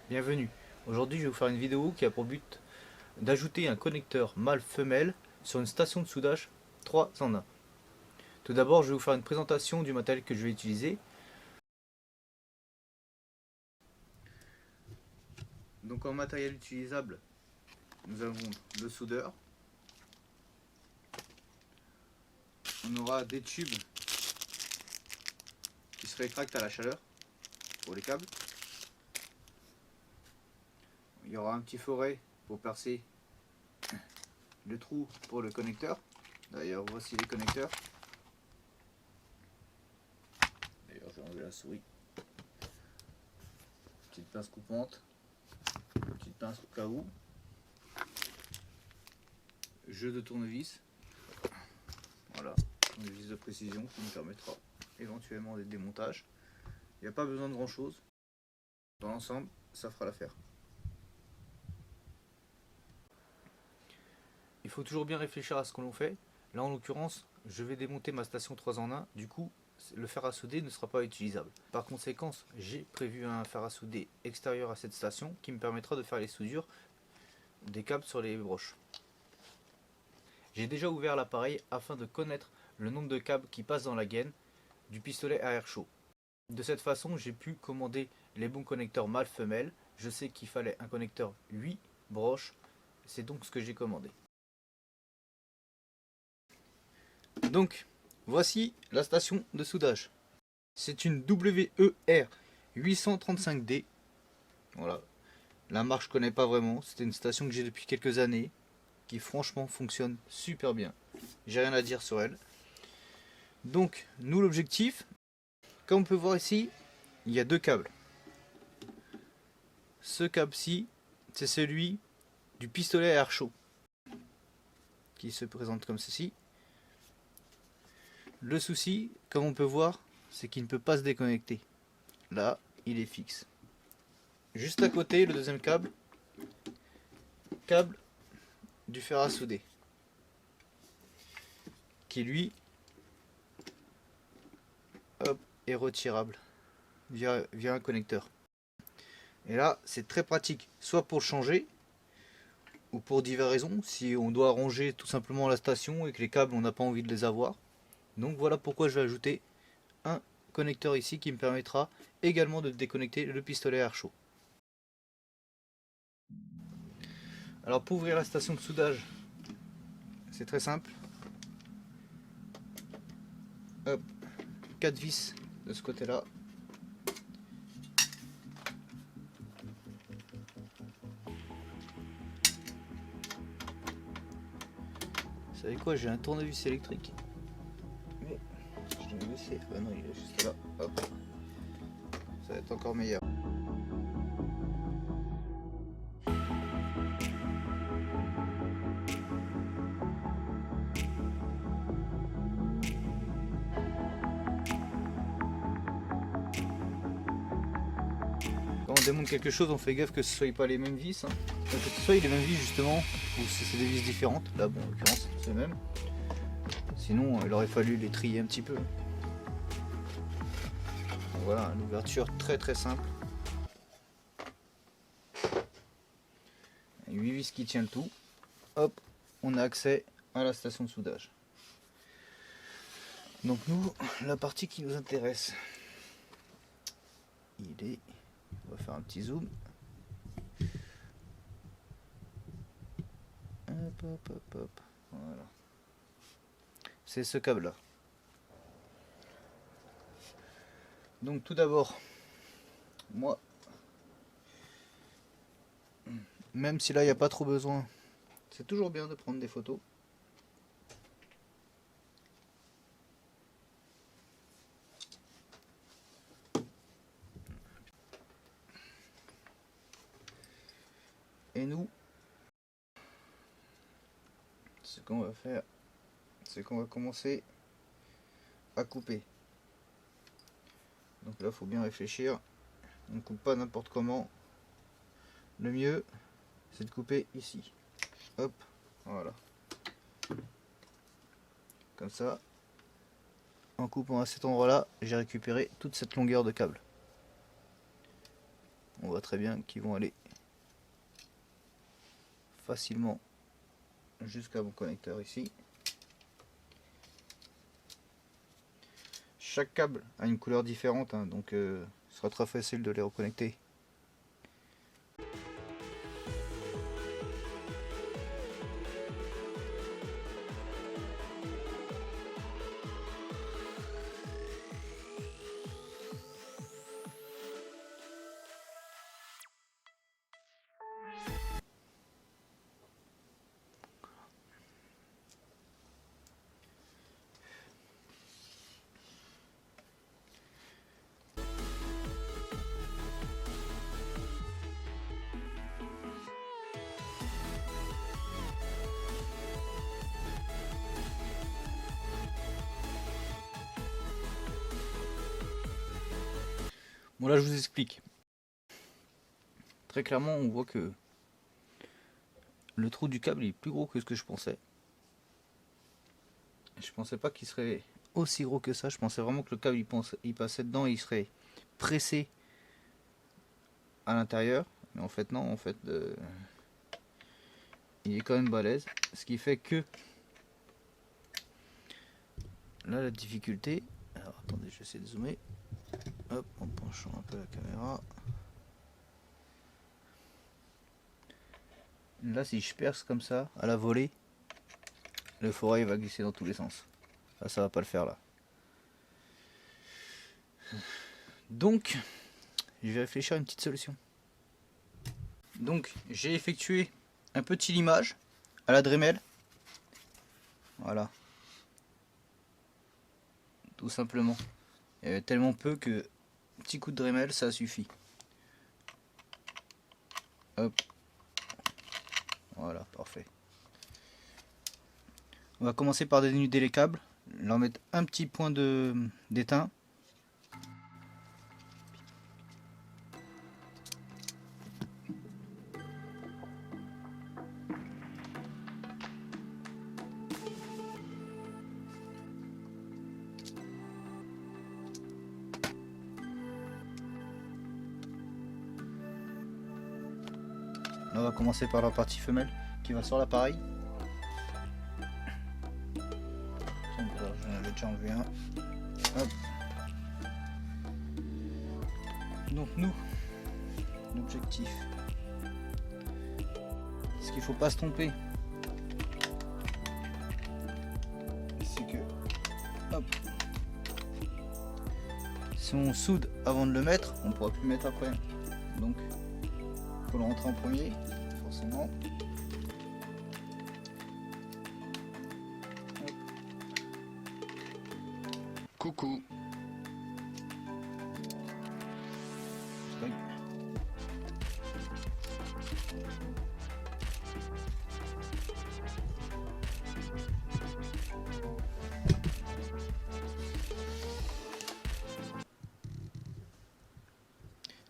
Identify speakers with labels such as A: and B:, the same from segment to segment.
A: Bienvenue. Aujourd'hui, je vais vous faire une vidéo qui a pour but d'ajouter un connecteur mâle-femelle sur une station de soudage 3 en 1. Tout d'abord, je vais vous faire une présentation du matériel que je vais utiliser. Donc en matériel utilisable, nous avons le soudeur. On aura des tubes qui se rétractent à la chaleur pour les câbles. Il y aura un petit forêt pour percer le trou pour le connecteur. D'ailleurs, voici les connecteurs. D'ailleurs, j'ai enlevé la souris. Petite pince coupante, petite pince au cas où. Jeu de tournevis. Voilà, une vis de précision qui nous permettra éventuellement des démontages. Il n'y a pas besoin de grand chose. Dans l'ensemble, ça fera l'affaire. Il faut toujours bien réfléchir à ce que l'on fait. Là en l'occurrence, je vais démonter ma station 3 en 1. Du coup, le fer à souder ne sera pas utilisable. Par conséquent, j'ai prévu un fer à souder extérieur à cette station qui me permettra de faire les soudures des câbles sur les broches. J'ai déjà ouvert l'appareil afin de connaître le nombre de câbles qui passent dans la gaine du pistolet à air chaud. De cette façon, j'ai pu commander les bons connecteurs mâle-femelle. Je sais qu'il fallait un connecteur 8 broches. C'est donc ce que j'ai commandé. Donc, voici la station de soudage. C'est une WER 835D. Voilà. La marque je connais pas vraiment. C'était une station que j'ai depuis quelques années, qui franchement fonctionne super bien. J'ai rien à dire sur elle. Donc, nous l'objectif, comme on peut voir ici, il y a deux câbles. Ce câble-ci, c'est celui du pistolet à air chaud, qui se présente comme ceci. Le souci, comme on peut voir, c'est qu'il ne peut pas se déconnecter. Là, il est fixe. Juste à côté, le deuxième câble du fer à souder, qui lui est retirable via un connecteur. Et là, c'est très pratique, soit pour le changer, ou pour diverses raisons, si on doit ranger tout simplement la station et que les câbles, on n'a pas envie de les avoir. Donc voilà pourquoi je vais ajouter un connecteur ici qui me permettra également de déconnecter le pistolet à air chaud. Alors pour ouvrir la station de soudage, c'est très simple. Hop, 4 vis de ce côté-là. Vous savez quoi, j'ai un tournevis électrique. Mais je l'ai laissé. Ah non, il est juste là. Hop. Ça va être encore meilleur. Quand on démonte quelque chose, on fait gaffe que ce ne soit pas les mêmes vis. Que ce soit les mêmes vis justement, ou si c'est des vis différentes. Là, bon, en l'occurrence, c'est les mêmes. Sinon, il aurait fallu les trier un petit peu. Donc voilà, l'ouverture très très simple. 8 vis qui tient le tout. Hop, on a accès à la station de soudage. Donc nous, la partie qui nous intéresse, on va faire un petit zoom. Hop, hop, hop, hop. Voilà. C'est ce câble là. Donc tout d'abord, moi, même si là il n'y a pas trop besoin, c'est toujours bien de prendre des photos. Et nous, ce qu'on va faire, c'est qu'on va commencer à couper. Donc là, il faut bien réfléchir. On ne coupe pas n'importe comment. Le mieux, c'est de couper ici. Hop, voilà. Comme ça, en coupant à cet endroit-là, j'ai récupéré toute cette longueur de câble. on voit très bien qu'ils vont aller facilement jusqu'à mon connecteur ici. Chaque câble a une couleur différente, hein, donc ce sera très facile de les reconnecter. Bon, là je vous explique. Très clairement, on voit que le trou du câble est plus gros que ce que je pensais. Je pensais pas qu'il serait aussi gros que ça. Je pensais vraiment que le câble il passait dedans et il serait pressé à l'intérieur. Mais en fait non, en fait il est quand même balèze. Ce qui fait que là la difficulté. Alors attendez, je vais essayer de zoomer. Hop, en penchant un peu la caméra. Là si je perce comme ça à la volée, le forail va glisser dans tous les sens. Là ça va pas le faire là. Donc je vais réfléchir à une petite solution. Donc j'ai effectué un petit limage à la Dremel. Voilà. Tout simplement. Il y avait tellement peu que petit coup de Dremel ça suffit. Hop. Voilà, parfait. On va commencer par dénuder les câbles, leur mettre un petit point d'étain. On va commencer par la partie femelle qui va sur l'appareil. J'en avais déjà enlevé un. Hop. Donc nous, l'objectif, ce qu'il faut pas se tromper, c'est que hop, si on soude avant de le mettre, on pourra plus le mettre après. Donc il faut le rentrer en premier, forcément. Hop. Coucou.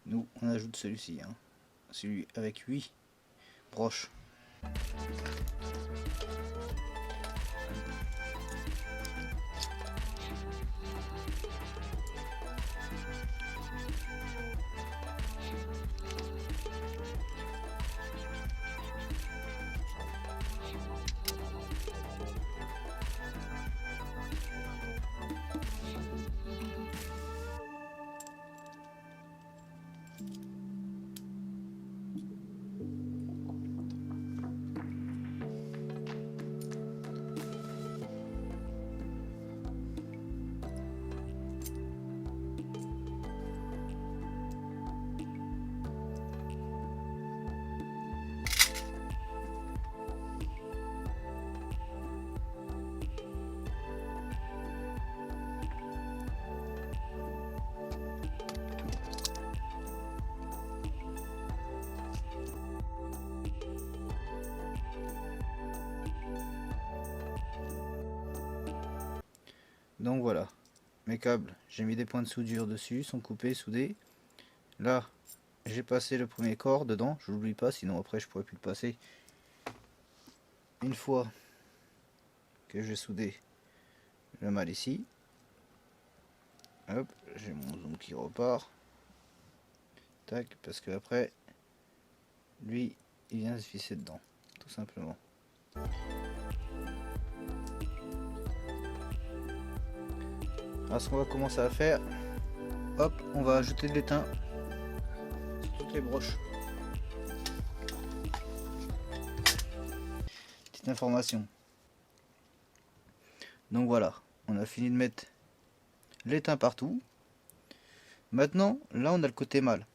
A: Nous, on ajoute celui-ci, hein. Celui avec 8 broches. Donc voilà, mes câbles, j'ai mis des points de soudure dessus, sont coupés, soudés. Là, j'ai passé le premier corps dedans, je l'oublie pas, sinon après je pourrais plus le passer. Une fois que j'ai soudé le mal ici, hop, j'ai mon zoom qui repart. Tac, parce que après, lui, il vient se visser dedans, tout simplement. Alors ce qu'on va commencer à faire, hop, on va ajouter de l'étain sur toutes les broches. Petite information. Donc voilà, on a fini de mettre l'étain partout. Maintenant, là on a le côté mâle.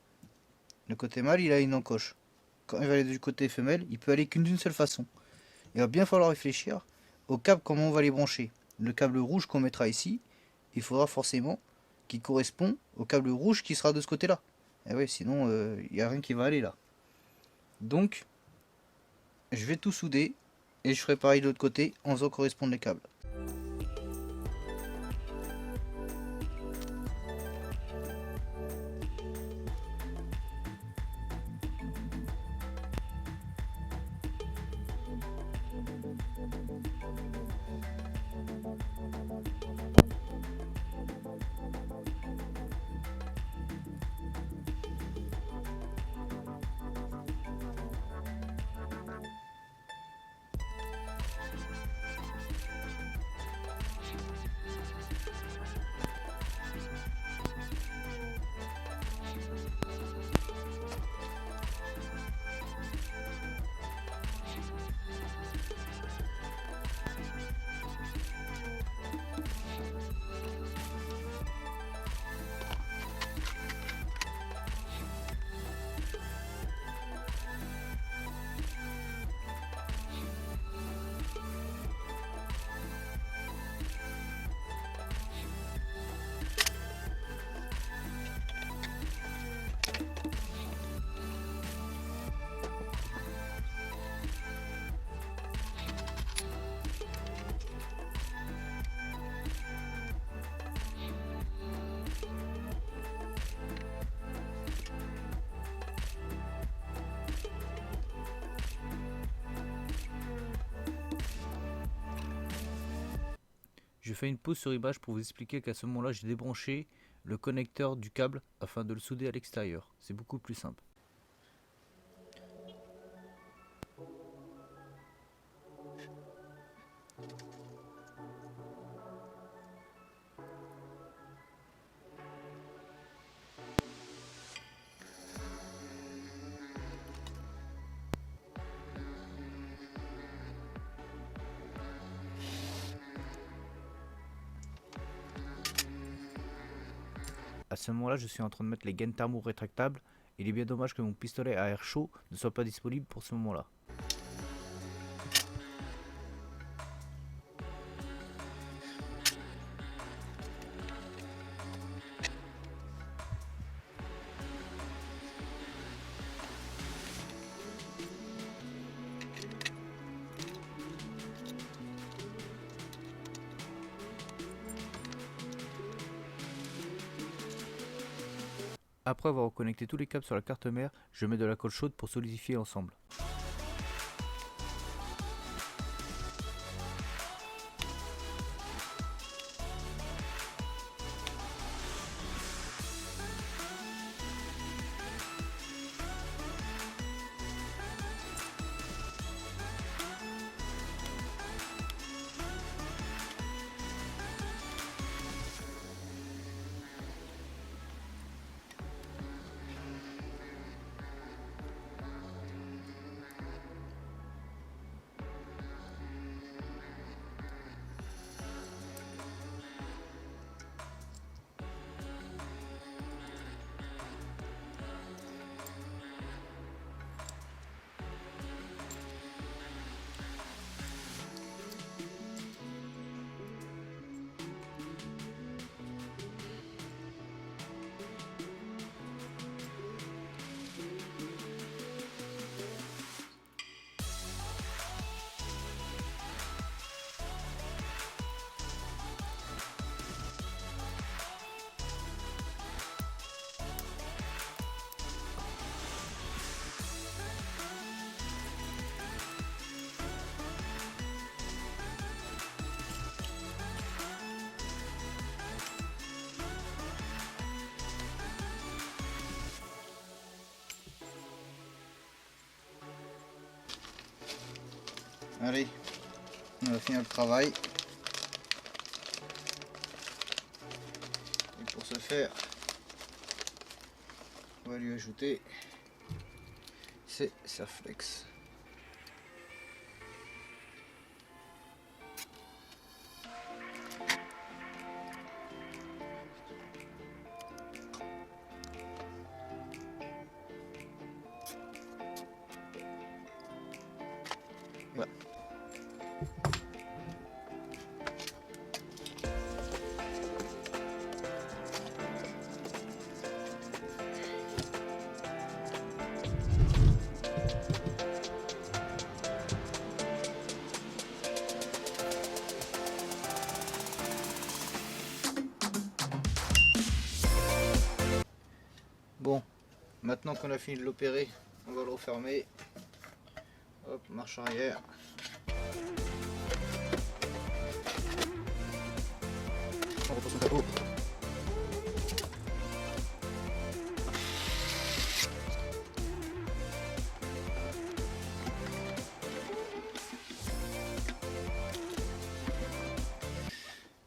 A: Le côté mâle, il a une encoche. Quand il va aller du côté femelle, il peut aller qu'une d'une seule façon. Il va bien falloir réfléchir au câble, comment on va les brancher. Le câble rouge qu'on mettra ici, il faudra forcément qu'il correspond au câble rouge qui sera de ce côté-là. Et oui, sinon il n'y a rien qui va aller là. Donc, je vais tout souder et je ferai pareil de l'autre côté en faisant correspondre les câbles. Je fais une pause sur image pour vous expliquer qu'à ce moment-là, j'ai débranché le connecteur du câble afin de le souder à l'extérieur. C'est beaucoup plus simple. À ce moment-là, je suis en train de mettre les gaines thermo rétractables. Il est bien dommage que mon pistolet à air chaud ne soit pas disponible pour ce moment-là. Après avoir reconnecté tous les câbles sur la carte mère, je mets de la colle chaude pour solidifier l'ensemble. Allez, on va finir le travail. Et pour ce faire, on va lui ajouter ces Serflex. Voilà. Bon, maintenant qu'on a fini de l'opérer, on va le refermer. Hop, marche arrière. On repose son capot.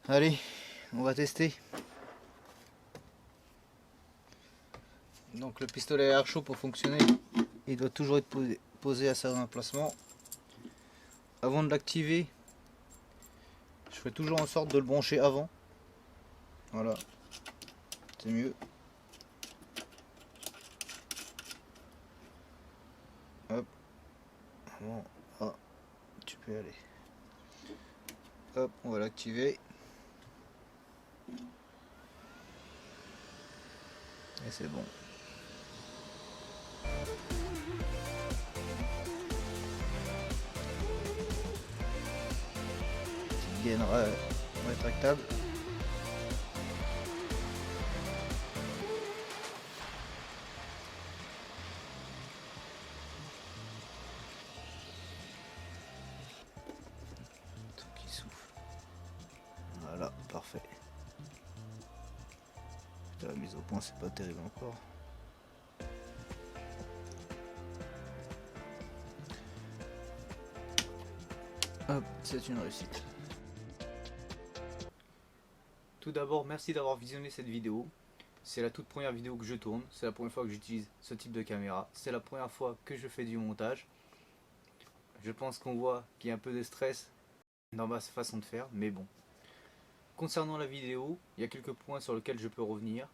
A: Allez, on va tester. Donc le pistolet à air chaud, pour fonctionner, il doit toujours être posé à son emplacement. Avant de l'activer, je fais toujours en sorte de le brancher avant. Voilà, c'est mieux. Hop, bon, ah, tu peux y aller. Hop, on va l'activer. Et c'est bon. Petite gaine rétractable. Tout qui souffle. Voilà, parfait. La mise au point, c'est pas terrible encore. Hop, c'est une réussite. Tout d'abord, merci d'avoir visionné cette vidéo. C'est la toute première vidéo que je tourne. C'est la première fois que j'utilise ce type de caméra. C'est la première fois que je fais du montage. Je pense qu'on voit qu'il y a un peu de stress dans ma façon de faire, mais bon. Concernant la vidéo, il y a quelques points sur lesquels je peux revenir.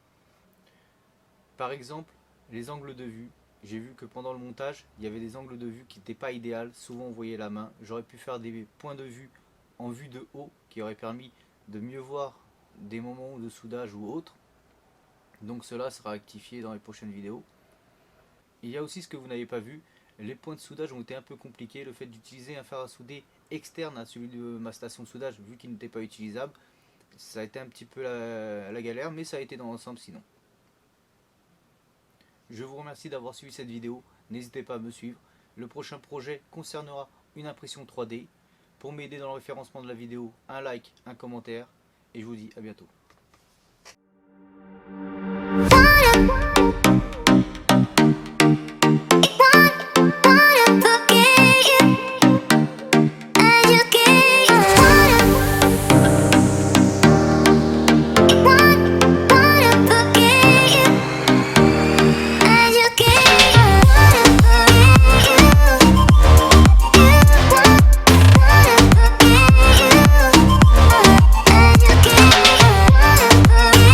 A: Par exemple, les angles de vue. J'ai vu que pendant le montage, il y avait des angles de vue qui n'étaient pas idéaux. Souvent on voyait la main. J'aurais pu faire des points de vue en vue de haut qui auraient permis de mieux voir des moments de soudage ou autre. Donc cela sera rectifié dans les prochaines vidéos. Il y a aussi ce que vous n'avez pas vu. Les points de soudage ont été un peu compliqués. Le fait d'utiliser un fer à souder externe à celui de ma station de soudage, vu qu'il n'était pas utilisable, ça a été un petit peu la galère, mais ça a été dans l'ensemble sinon. Je vous remercie d'avoir suivi cette vidéo, n'hésitez pas à me suivre. Le prochain projet concernera une impression 3D. Pour m'aider dans le référencement de la vidéo, un like, un commentaire, et je vous dis à bientôt.